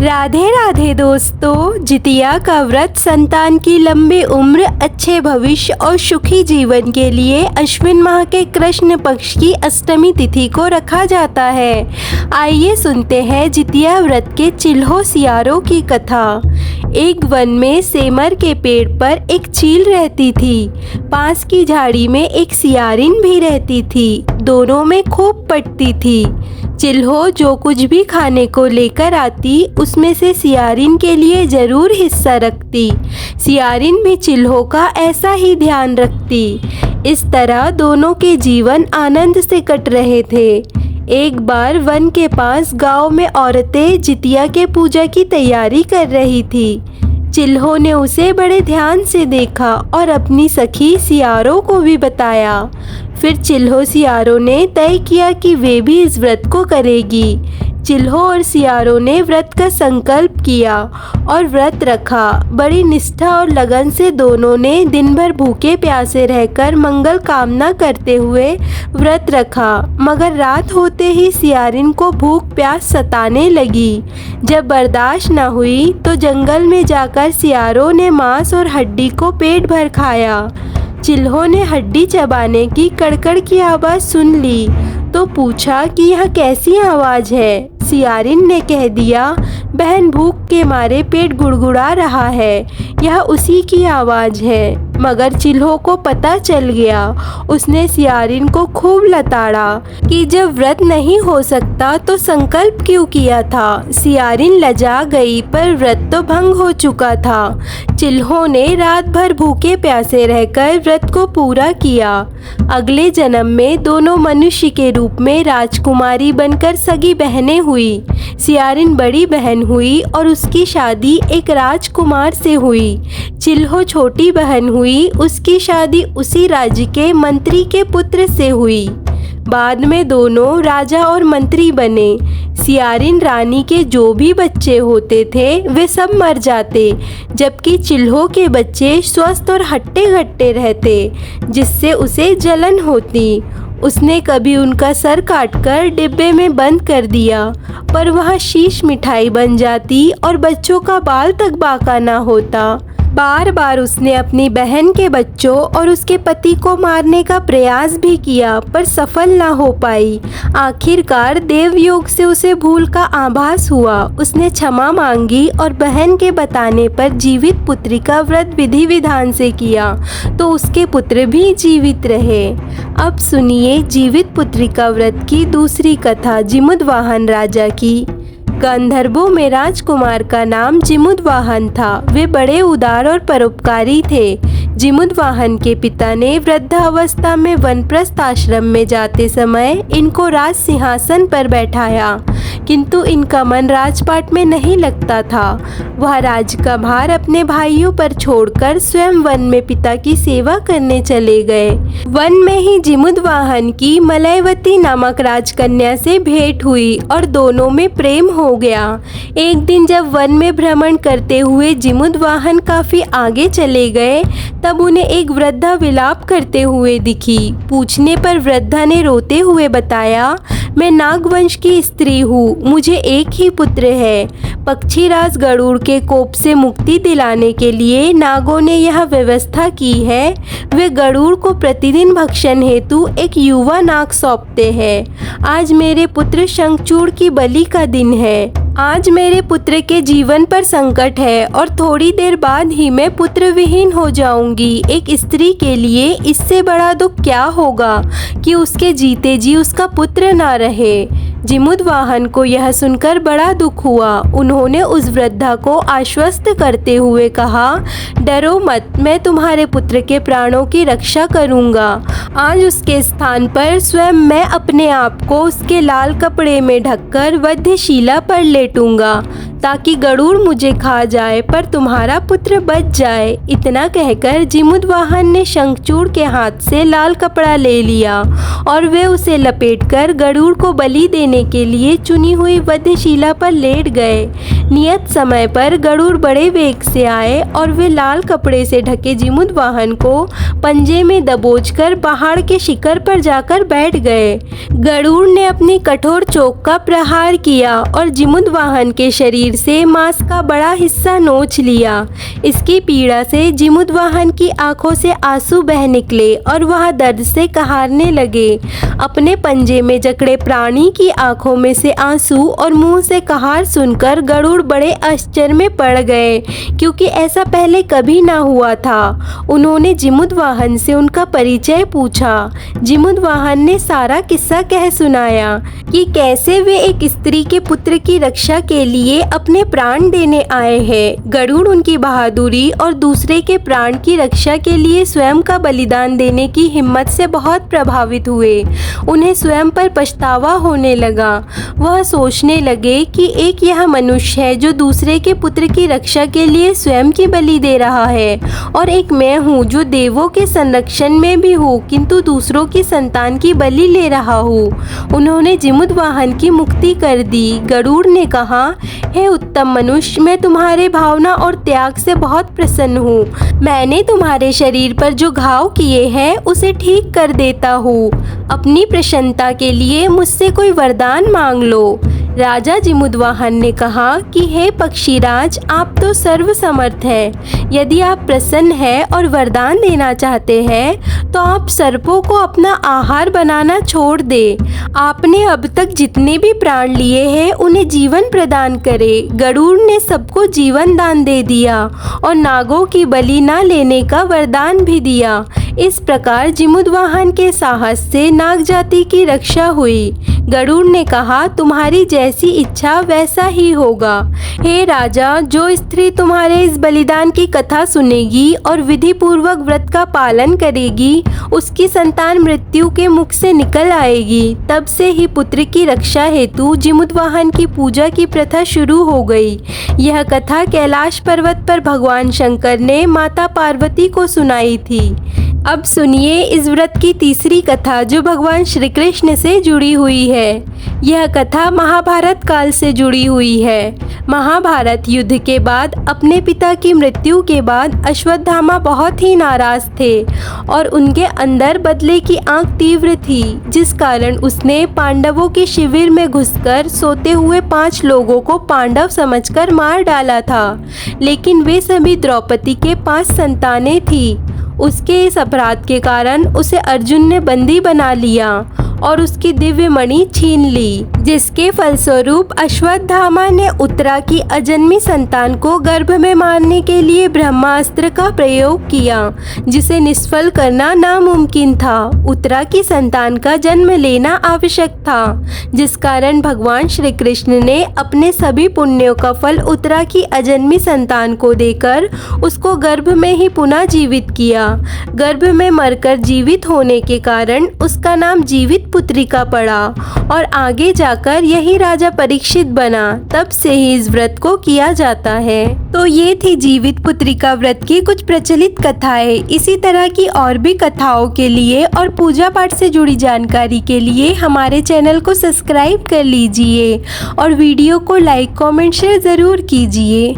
राधे राधे दोस्तों। जितिया का व्रत संतान की लंबी उम्र, अच्छे भविष्य और सुखी जीवन के लिए अश्विन माह के कृष्ण पक्ष की अष्टमी तिथि को रखा जाता है। आइए सुनते हैं जितिया व्रत के चिल्हो सियारों की कथा। एक वन में सेमर के पेड़ पर एक चील रहती थी। पास की झाड़ी में एक सियारिन भी रहती थी। दोनों में खूब पटती थी। चिल्हो जो कुछ भी खाने को लेकर आती उसमें से सियारिन के लिए ज़रूर हिस्सा रखती। सियारिन भी चिल्हो का ऐसा ही ध्यान रखती। इस तरह दोनों के जीवन आनंद से कट रहे थे। एक बार वन के पास गांव में औरतें जितिया के पूजा की तैयारी कर रही थी। चिल्हो ने उसे बड़े ध्यान से देखा और अपनी सखी सियारों को भी बताया। फिर चिल्हो सियारों ने तय किया कि वे भी इस व्रत को करेगी। चिल्हो और सियारों ने व्रत का संकल्प किया और व्रत रखा। बड़ी निष्ठा और लगन से दोनों ने दिन भर भूखे प्यासे रहकर मंगल कामना करते हुए व्रत रखा। मगर रात होते ही सियारिन को भूख प्यास सताने लगी। जब बर्दाश्त न हुई तो जंगल में जाकर सियारों ने मांस और हड्डी को पेट भर खाया। चिल्हो ने हड्डी चबाने की कड़कड़ की आवाज़ सुन ली तो पूछा कि यह कैसी आवाज़ है। सियारिन ने कह दिया, बहन भूख के मारे पेट गुड़गुड़ा रहा है, यह उसी की आवाज़ है। मगर चिल्हो को पता चल गया। उसने सियारिन को खूब लताड़ा कि जब व्रत नहीं हो सकता तो संकल्प क्यों किया था। सियारिन लजा गई पर व्रत तो भंग हो चुका था। चिल्हो ने रात भर भूखे प्यासे रहकर व्रत को पूरा किया। अगले जन्म में दोनों मनुष्य के रूप में राजकुमारी बनकर सगी बहनें हुई। सियारिन बड़ी बहन हुई और उसकी शादी एक राजकुमार से हुई। चिल्हो छोटी बहन हुई, उसकी शादी उसी राज्य के मंत्री के पुत्र से हुई। बाद में दोनों राजा और मंत्री बने। सियारिन रानी के जो भी बच्चे होते थे वे सब मर जाते, जबकि चिल्हो के बच्चे स्वस्थ और हट्टे घट्टे रहते, जिससे उसे जलन होती। उसने कभी उनका सर काटकर डिब्बे में बंद कर दिया, पर वह शीश मिठाई बन जाती और बच्चों का बाल तक बाका ना होता। बार बार उसने अपनी बहन के बच्चों और उसके पति को मारने का प्रयास भी किया, पर सफल ना हो पाई। आखिरकार देवयोग से उसे भूल का आभास हुआ। उसने क्षमा मांगी और बहन के बताने पर जीवित पुत्री का व्रत विधि विधान से किया तो उसके पुत्र भी जीवित रहे। अब सुनिए जीवित पुत्री का व्रत की दूसरी कथा जिमुदवाहन राजा की। गंधर्वों में राजकुमार का नाम जिमुदवाहन था। वे बड़े उदार और परोपकारी थे। जिमुदवाहन के पिता ने वृद्धावस्था में वनप्रस्थ आश्रम में जाते समय इनको राज सिंहासन पर बैठाया, किंतु इनका मन राजपाट में नहीं लगता था। वह राज का भार अपने भाइयों पर छोड़कर स्वयं वन में पिता की सेवा करने चले गए। वन में ही जिमुदवाहन की मलयवती नामक राजकन्या से भेंट हुई और दोनों में प्रेम हो गया। एक दिन जब वन में भ्रमण करते हुए जिमुदवाहन काफी आगे चले गए तब उन्हें एक वृद्धा विलाप करते हुए दिखी। पूछने पर वृद्धा ने रोते हुए बताया, मैं नागवंश की स्त्री हूँ, मुझे एक ही पुत्र है। पक्षीराज गरुड़ के कोप से मुक्ति दिलाने के लिए नागों ने यह व्यवस्था की है। वे गरुड़ को प्रतिदिन भक्षण हेतु एक युवा नाग सौंपते हैं। आज मेरे पुत्र शंखचूड़ की बलि का दिन है। आज मेरे पुत्र के जीवन पर संकट है और थोड़ी देर बाद ही मैं पुत्र विहीन हो जाऊंगी। एक स्त्री के लिए इससे बड़ा दुख क्या होगा कि उसके जीते जी उसका पुत्र ना रहे। जिमुदवाहन को यह सुनकर बड़ा दुख हुआ। उन्होंने उस वृद्धा को आश्वस्त करते हुए कहा, डरो मत, मैं तुम्हारे पुत्र के प्राणों की रक्षा करूंगा। आज उसके स्थान पर स्वयं मैं अपने आप को उसके लाल कपड़े में ढककर वध्यशिला पर लेटूंगा ताकि गरुड़ मुझे खा जाए पर तुम्हारा पुत्र बच जाए। इतना कहकर जिमुदवाहन ने शंखचूड़ के हाथ से लाल कपड़ा ले लिया और वे उसे लपेटकर गरुड़ को बलि देने के लिए चुनी हुई वध्यशिला पर लेट गए। नियत समय पर गरुड़ बड़े वेग से आए और वे लाल कपड़े से ढके जिमुदवाहन को पंजे में दबोचकर पहाड़ के शिखर पर जाकर बैठ गए। गरुड़ ने अपनी कठोर चोंच का प्रहार किया और जिमुदवाहन के शरीर शरीर से मांस का बड़ा हिस्सा नोच लिया। इसकी पीड़ा से जिमुदवाहन की आंखों से आंसू बह निकले और वह दर्द से कहारने लगे। अपने पंजे में जकड़े प्राणी की आंखों में से आंसू और मुंह से कहार सुनकर गरुड़ बड़े आश्चर्य में पड़ गए, क्योंकि ऐसा पहले कभी ना हुआ था। उन्होंने जिमुदवाहन से उनका परिचय पूछा। जिमुदवाहन ने सारा किस्सा कह सुनाया कि कैसे वे एक स्त्री के पुत्र की रक्षा के लिए अपने प्राण देने आए हैं। गरुड़ उनकी बहादुरी और दूसरे के प्राण की रक्षा के लिए स्वयं का बलिदान देने की हिम्मत से बहुत प्रभावित हुए। उन्हें स्वयं पर पछतावा होने लगा। वह सोचने लगे कि एक यह मनुष्य है जो दूसरे के पुत्र की रक्षा के लिए स्वयं की बलि दे रहा है, और एक मैं हूँ जो देवों के संरक्षण में भी हूँ किंतु दूसरों की संतान की बलि ले रहा हूँ। उन्होंने जिमुदवाहन की मुक्ति कर दी। गरुड़ ने कहा, हे उत्तम मनुष्य, मैं तुम्हारे भावना और त्याग से बहुत प्रसन्न हूँ। मैंने तुम्हारे शरीर पर जो घाव किए हैं उसे ठीक कर देता हूँ। अपनी प्रसन्नता के लिए मुझसे कोई वरदान मांग लो। राजा जिमुदवाहन ने कहा कि हे पक्षीराज, आप तो सर्वसमर्थ हैं। यदि आप प्रसन्न हैं और वरदान देना चाहते हैं तो आप सर्पों को अपना आहार बनाना छोड़ दें। आपने अब तक जितने भी प्राण लिए हैं उन्हें जीवन प्रदान करें। गरुड़ ने सबको जीवन दान दे दिया और नागों की बलि न लेने का वरदान भी दिया। इस प्रकार जिमुदवाहन के साहस से नाग जाति की रक्षा हुई। गरुड़ ने कहा, तुम्हारी जैसी इच्छा वैसा ही होगा। हे राजा, जो स्त्री तुम्हारे इस बलिदान की कथा सुनेगी और विधि पूर्वक व्रत का पालन करेगी, उसकी संतान मृत्यु के मुख से निकल आएगी। तब से ही पुत्र की रक्षा हेतु जिमुदवाहन की पूजा की प्रथा शुरू हो गई। यह कथा कैलाश पर्वत पर भगवान शंकर ने माता पार्वती को सुनाई थी। अब सुनिए इस व्रत की तीसरी कथा जो भगवान श्री कृष्ण से जुड़ी हुई है। यह कथा महाभारत काल से जुड़ी हुई है। महाभारत युद्ध के बाद अपने पिता की मृत्यु के बाद अश्वत्थामा बहुत ही नाराज थे और उनके अंदर बदले की आंख तीव्र थी, जिस कारण उसने पांडवों के शिविर में घुसकर सोते हुए 5 लोगों को पांडव समझकर मार डाला था। लेकिन वे सभी द्रौपदी के 5 संतानें थी। उसके इस अपराध के कारण उसे अर्जुन ने बंदी बना लिया और उसकी दिव्य मणि छीन ली, जिसके फलस्वरूप अश्वत्थामा ने उत्तरा की अजन्मी संतान को गर्भ में मारने के लिए ब्रह्मास्त्र का प्रयोग किया, जिसे निष्फल करना नामुमकिन था। उत्तरा की संतान का जन्म लेना आवश्यक था, जिस कारण भगवान श्री कृष्ण ने अपने सभी पुण्यों का फल उत्तरा की अजन्मी संतान को देकर उसको गर्भ में ही पुनः जीवित किया। गर्भ में मरकर जीवित होने के कारण उसका नाम जीवित पुत्रिका पड़ा और आगे जाकर यही राजा परीक्षित बना। तब से ही इस व्रत को किया जाता है। तो ये थी जीवित पुत्रिका व्रत की कुछ प्रचलित कथाएं। इसी तरह की और भी कथाओं के लिए और पूजा पाठ से जुड़ी जानकारी के लिए हमारे चैनल को सब्सक्राइब कर लीजिए और वीडियो को लाइक, कमेंट, शेयर ज़रूर कीजिए।